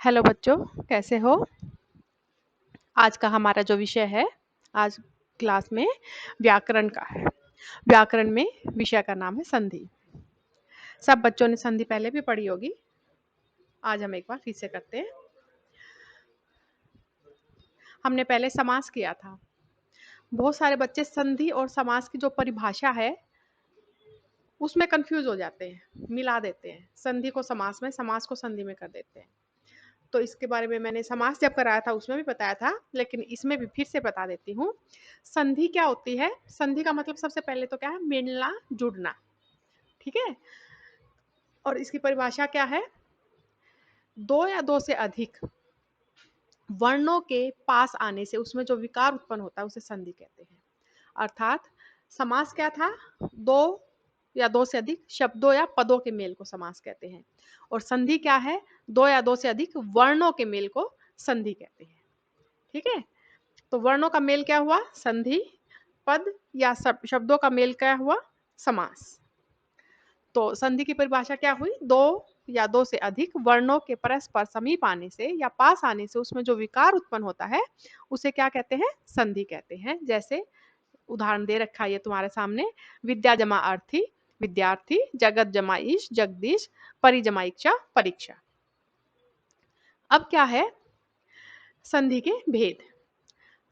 Hello बच्चों, कैसे हो? आज का हमारा जो विषय है, आज क्लास में व्याकरण का है। व्याकरण में विषय का नाम है संधि। सब बच्चों ने संधि पहले भी पढ़ी होगी। आज हम एक बार फिर से करते हैं। हमने पहले समास किया था। बहुत सारे बच्चे संधि और समास की जो परिभाषा है उसमें कंफ्यूज हो जाते हैं, मिला देते हैं। संधि को समास में, समास को संधि में कर देते हैं। तो इसके बारे में मैंने समास जब कराया था उसमें भी बताया था, लेकिन इसमें भी फिर से बता देती हूँ। संधि क्या होती है? संधि का मतलब सबसे पहले तो क्या है? मिलना, जुड़ना। ठीक है। और इसकी परिभाषा क्या है? दो या दो से अधिक वर्णों के पास आने से उसमें जो विकार उत्पन्न होता है उसे संधि कहते हैं। अर्थात समास क्या था? दो या दो से अधिक शब्दों या पदों के मेल को समास कहते हैं। और संधि क्या है? दो या दो से अधिक वर्णों के मेल को संधि कहते हैं। ठीक है। तो वर्णों का मेल क्या हुआ? संधि। पद या शब्दों का मेल क्या हुआ? समास। तो संधि की परिभाषा क्या हुई? दो या दो से अधिक वर्णों के परस्पर समीप आने से या पास आने से उसमें जो विकार उत्पन्न होता है उसे क्या कहते हैं? संधि कहते हैं। जैसे उदाहरण दे रखा है ये तुम्हारे सामने। विद्या जमा अर्थी, विद्यार्थी। जगत जमा ईश, जगदीश। परि जमा इच्छा, परीक्षा। अब क्या है? संधि के भेद।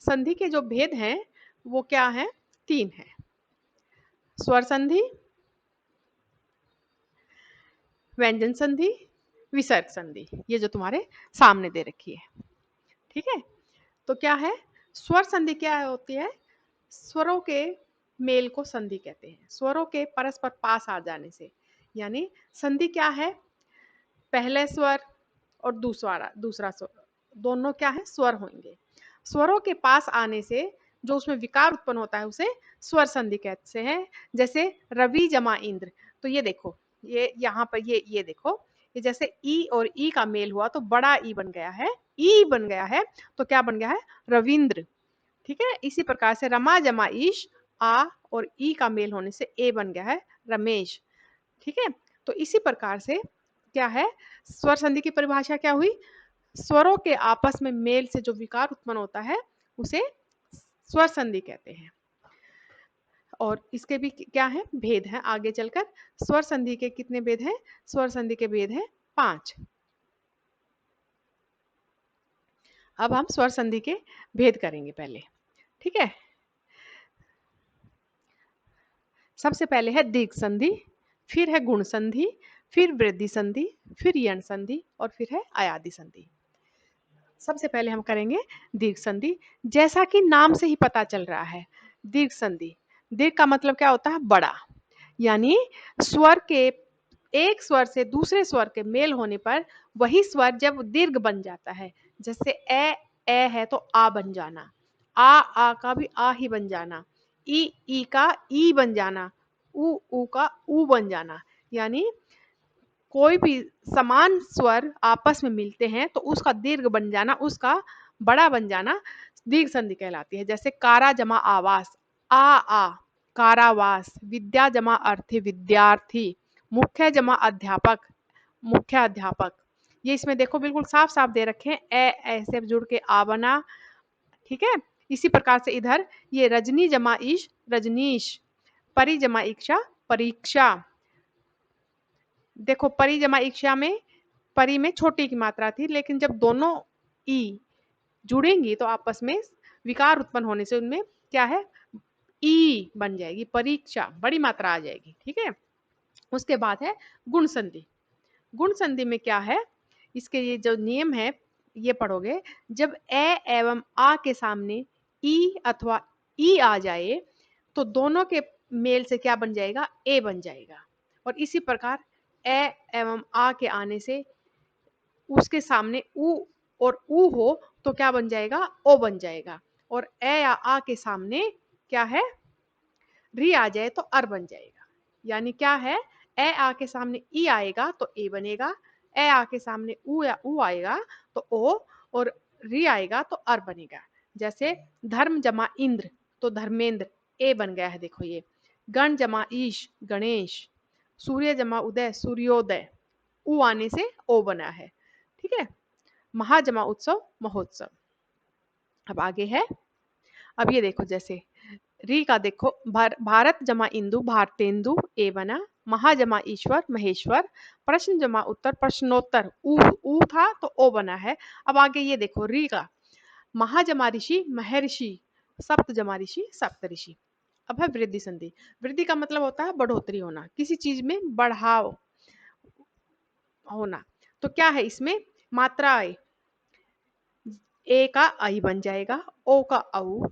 संधि के जो भेद हैं वो क्या है? तीन है। स्वर संधि, व्यंजन संधि, विसर्ग संधि। ये जो तुम्हारे सामने दे रखी है। ठीक है। तो क्या है? स्वर संधि क्या होती है? स्वरों के मेल को संधि कहते हैं। स्वरों के परस्पर पास आ जाने से, यानी संधि क्या है? पहले स्वर और दूसरा स्वर दोनों क्या है? स्वर होंगे। स्वरों के पास आने से जो उसमें विकार उत्पन्न होता है उसे स्वर संधि कहते हैं। जैसे रवि जमा इंद्र। तो ये देखो, ये यहाँ पर ये देखो, ये जैसे ई और ई का मेल हुआ तो बड़ा ई बन गया है। ई बन गया है तो क्या बन गया है? रविंद्र। ठीक है। इसी प्रकार से रमा जमा ईश, आ और ई का मेल होने से ए बन गया है रमेश। ठीक है। तो इसी प्रकार से क्या है? स्वर संधि की परिभाषा क्या हुई? स्वरों के आपस में मेल से जो विकार उत्पन्न होता है उसे स्वर संधि कहते हैं। और इसके भी क्या है? भेद है आगे चलकर। स्वर संधि के कितने भेद हैं? स्वर संधि के भेद हैं 5। अब हम स्वर संधि के भेद करेंगे पहले। ठीक है। सबसे पहले है दीर्घ संधि, फिर है गुण संधि, फिर वृद्धि संधि, फिर यण संधि और फिर है अयादि संधि। सबसे पहले हम करेंगे दीर्घ संधि। जैसा कि नाम से ही पता चल रहा है, दीर्घ संधि। दीर्घ का मतलब क्या होता है? बड़ा। यानी स्वर के एक स्वर से दूसरे स्वर के मेल होने पर वही स्वर जब दीर्घ बन जाता है, जैसे ए है तो आ बन जाना, आ का भी आ ही बन जाना, ई का ई बन जाना, ऊ का ऊ बन जाना। यानी कोई भी समान स्वर आपस में मिलते हैं तो उसका दीर्घ बन जाना, उसका बड़ा बन जाना दीर्घ संधि कहलाती है। जैसे कारा जमा आवास, आ कारावास। विद्या जमा अर्थी, विद्यार्थी। मुख्य जमा अध्यापक, मुख्य अध्यापक। ये इसमें देखो बिल्कुल साफ साफ दे रखे हैं, ऐसे जुड़ के आ बना। ठीक है। इसी प्रकार से इधर ये रजनी जमा ईश, रजनीश। परि जमा इच्छा, परीक्षा। देखो परि जमा इच्छा में परी में छोटी की मात्रा थी, लेकिन जब दोनों ई जुड़ेंगी तो आपस में विकार उत्पन्न होने से उनमें क्या है? ई बन जाएगी, परीक्षा, बड़ी मात्रा आ जाएगी। ठीक है। उसके बाद है गुण संधि। गुण संधि में क्या है? इसके ये जो नियम है ये पढ़ोगे। जब ए एवं आ के सामने ई अथवा ई आ जाए तो दोनों के मेल से क्या बन जाएगा? ए बन जाएगा। और इसी प्रकार ए एवं आ के आने से उसके सामने ऊ और ऊ हो तो क्या बन जाएगा? ओ बन जाएगा। और ए या आ के सामने क्या है? री आ जाए तो अर बन जाएगा। यानी क्या है? ए आ के सामने ई आएगा तो ए बनेगा, ए आ के सामने ऊ या ऊ आएगा तो ओ, और री आएगा तो अर बनेगा। जैसे धर्म जमा इंद्र तो धर्मेंद्र, ए बन गया है। देखो ये गण जमा ईश, गणेश। सूर्य जमा उदय, सूर्योदय। ऊ आने से ओ बना है। ठीक है। महाजमा उत्सव महोत्सव। अब आगे है, अब ये देखो जैसे री का देखो, भारत जमा इंदु भारतेंदु एवना, महा जमा ईश्वर महेश्वर, प्रश्न जमा उत्तर प्रश्नोत्तर, ऊ था तो ओ बना है। अब आगे ये देखो री का, महा जमा ऋषि महर्षि, सप्त जमा ऋषि सप्त ऋषि। अब है वृद्धि संधि। वृद्धि का मतलब होता है बढ़ोतरी होना, किसी चीज में बढ़ाव होना। तो क्या है इसमें, मात्रा आए, ए का आई बन जाएगा, ओ का औ,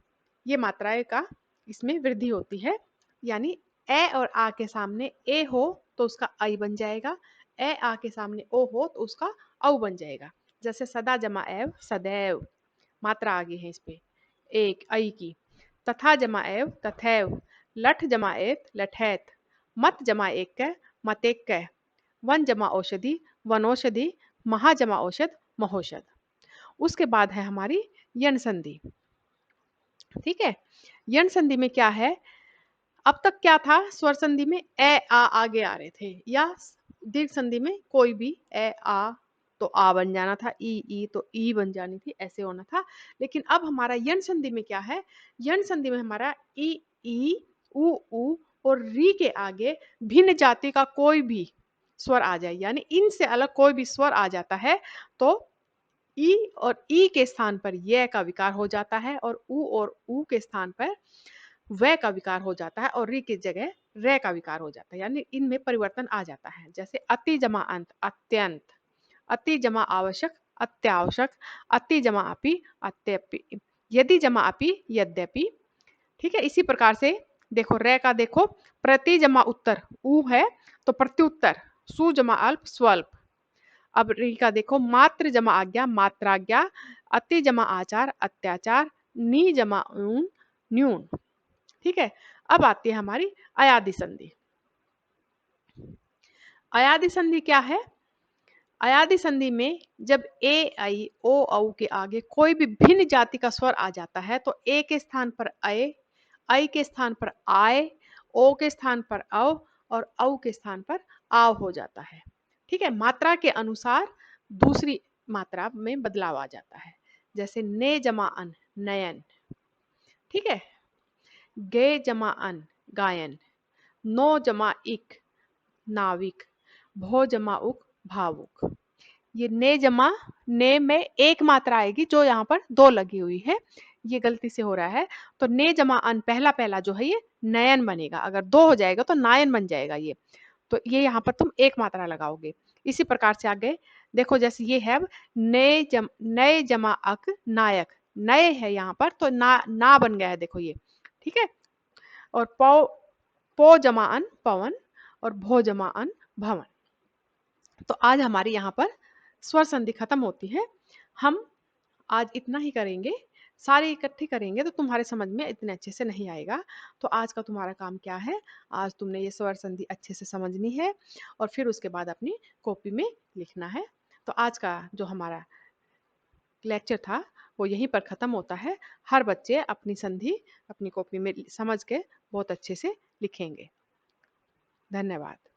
ये मात्राएं का इसमें वृद्धि होती है। यानी ए और आ के सामने ए हो तो उसका आई बन जाएगा, ए आ के सामने ओ हो तो उसका औ बन जाएगा। जैसे सदा जमा एव सदैव, मात्रा आगे है इस पे एक आई की। तथा जमा एव तथैव, लठ जमा एत लठैत, मत जमा एक कै मतेक कै, वन जमा औषधि वनौषधि, महा जमा औषध महोषध। उसके बाद है हमारी यण संधि। ठीक है, यण संधि में क्या है, अब तक क्या था, स्वर संधि में ए आ आगे आ रहे थे, या दीर्घ संधि में कोई भी ए आ तो आ बन जाना था, ई तो ई बन जानी थी, ऐसे होना था। लेकिन अब हमारा यण संधि में क्या है, यण संधि में हमारा ई ऊ और री के आगे भिन्न जाति का कोई भी स्वर आ जाए, यानी इनसे अलग कोई भी स्वर आ जाता है तो ई और ई के स्थान पर य का विकार हो जाता है, और ऊ के स्थान पर व का विकार हो जाता है, और री की जगह रे का विकार हो जाता है, यानी इनमें परिवर्तन आ जाता है। जैसे अति जमा अंत अत्यंत, अति जमा आवश्यक अत्यावश्यक, अति जमा अपि अत्यपि, यदि जमा अपि यद्यपि। ठीक है, इसी प्रकार से देखो रे का देखो, प्रति जमा उत्तर ऊ है तो प्रत्युत्तर, सु जमा अल्प स्वल्प। अब री का देखो, मात्र जमा आज्ञा मात्राज्ञा, अति जमा आचार अत्याचार, नी जमा ऊन न्यून। ठीक है, अब आती है हमारी अयादि संधि। अयादि संधि क्या है, अयादि संधि में जब ए आई ओ औ के आगे कोई भी भिन्न जाति का स्वर आ जाता है तो ए के स्थान पर अय, आई के स्थान पर आय, ओ के स्थान पर औ और औ के स्थान पर आव हो जाता है। ठीक है, मात्रा के अनुसार दूसरी मात्रा में बदलाव आ जाता है। जैसे ने जमा अन नयन, ठीक है, गे जमा अन गायन, नो जमा इक नाविक, भो जमा उक भावुक। ये ने जमा, ने में एक मात्रा आएगी जो यहाँ पर दो लगी हुई है, ये गलती से हो रहा है। तो ने जमा अन पहला पहला जो है ये नयन बनेगा, अगर दो हो जाएगा तो नायन बन जाएगा ये, तो ये यहाँ पर तुम एक मात्रा लगाओगे। इसी प्रकार से आगे देखो, जैसे ये है नए जमा अक नायक, नए है यहाँ पर तो ना बन गया है, देखो ये। ठीक है, और पो जमा अन पवन और भो जमा अन भवन। तो आज हमारी यहाँ पर स्वर संधि खत्म होती है। हम आज इतना ही करेंगे, सारे इकट्ठे करेंगे तो तुम्हारे समझ में इतने अच्छे से नहीं आएगा। तो आज का तुम्हारा काम क्या है, आज तुमने ये स्वर संधि अच्छे से समझनी है और फिर उसके बाद अपनी कॉपी में लिखना है। तो आज का जो हमारा लेक्चर था वो यहीं पर ख़त्म होता है। हर बच्चे अपनी संधि अपनी कॉपी में समझ के बहुत अच्छे से लिखेंगे। धन्यवाद।